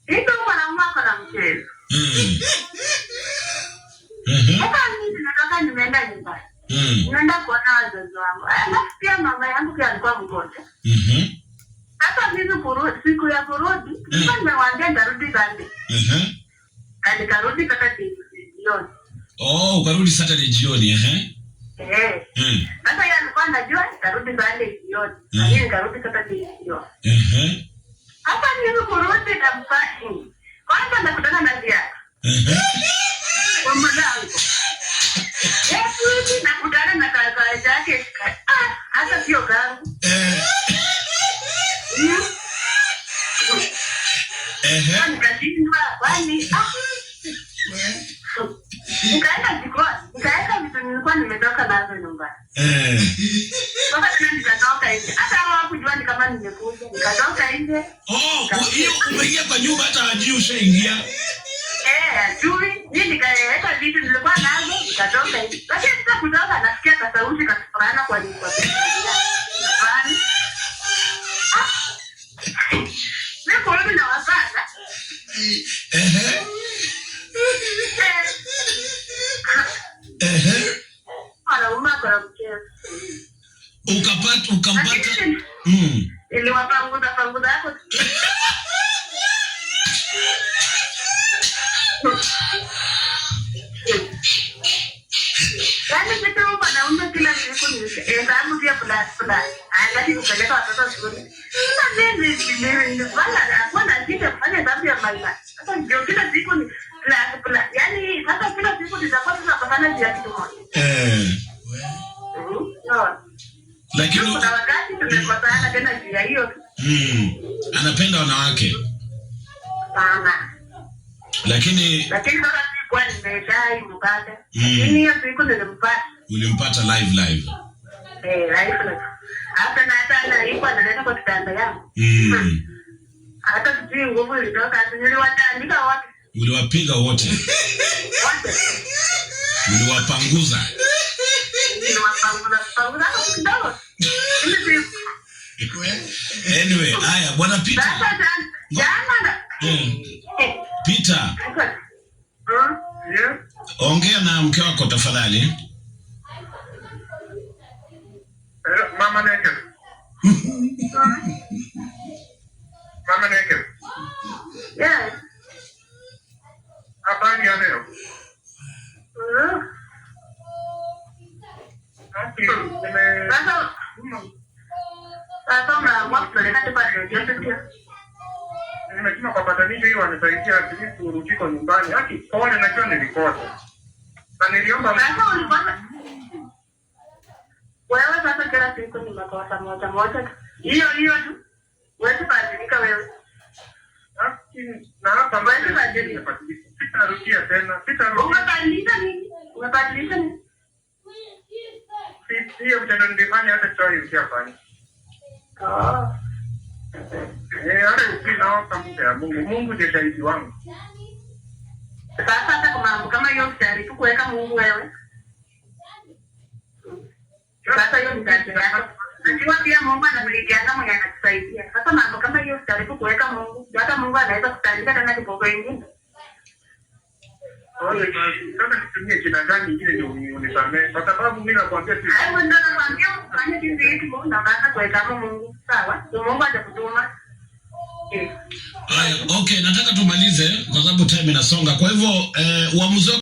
Ito mwanaume ako na mchezo. Hata mimi nataka nimeenda nyumbani. Naenda kuona wazazi wangu. Alafu pia mama yangu pia alikuwa mgonjwa. Sasa mimi siku ya kurudi, nilikuwa nimewaambia nitarudi Sunday. Nikarudi Saturday jioni. Oh, ukarudi Saturday jioni, Sasa yeye alikuwa anajua nitarudi Sunday jioni. Mimi nikarudi Saturday jioni. Hapa mimi kurudi na mfasi. Kwanza nakutana na viatu. Kwa mlango. Yesu nakutana na kaka yake. Hata sio kangu. Nikashindwa kwani nikaenda jikoni, nikaeka vitu nilikuwa nimetoka nazo nyumbani. Sasa tena nikatoka nje. Hata hawakujua ni kama nimekuja. Nikatoka nje. Hiyo umeingia kwa nyumba hata hajui ushaingia. Ajui. Mimi nikaeka vitu nilikuwa nazo, nikatoka nje. Lakini sasa kutoka nasikia kasauti kasifurana kwa nyumba. Niko mimi na wasaka. Ukampata. Iliwapanguza hapo. Yaani kitu wanaume kila siku ni hesabu pia fulani. Anataka kupeleka watoto shule. Sasa mimi wala kuna kitu kufanya hesabu ya maisha. Sasa ndio kila siku ni plus. Yaani sasa kila siku tutakuwa tunapatana juu ya kitu moja. Lakini kuna wakati tumekosana tena juu ya hiyo. Anapenda wanawake sana. Lakini sasa kwa nimeshai mpaka. Lakini hiyo siku nilimpata. Ulimpata live. Live. Hata na hata ilikuwa analeta kwa kitanda yangu. Hata sijui nguvu ilitoka, niliwatandika wote. Uliwapiga wote. Uliwapanguza. Kidogo. Anyway, haya bwana Peter. Peter. Ongea na mke wako tafadhali. Mama Neke. Mama Neke. Yes. Habari ya leo? Nimesema kwa patanisho hiyo wanisaidia atilifu urudiko nyumbani. Haki, pole najua nilikosa. Na niliomba wewe sasa kila siku ni makosa moja. Hiyo tu. Wewe badilika wewe. Haki, na hapa wewe badilika. Sitarudia tena. Umebadilisha nini? Hiyo mtendo nilifanya hata chai usiyafanya. Hata ukinaoka muda ya Mungu ndiye shahidi wangu. Sasa hata kwa mambo kama hiyo usijaribu kuweka Mungu wewe. Sasa hiyo ni kazi yako. Najua pia Mungu anamlikiana mwenye anakusaidia. Sasa mambo kama hiyo usijaribu kuweka Mungu. Hata Mungu anaweza kusaidia tena kidogo ingine. Kama nitumie jina gani ingine ndio unisamee. Kwa sababu mimi nakwambia tu. Hayo ndio nakwambia ufanye jinsi yetu Mungu na baka kuweka Mungu. Sawa? Mungu atakutuma. Okay, nataka tumalize kwa sababu time inasonga. Kwa hivyo uamuzi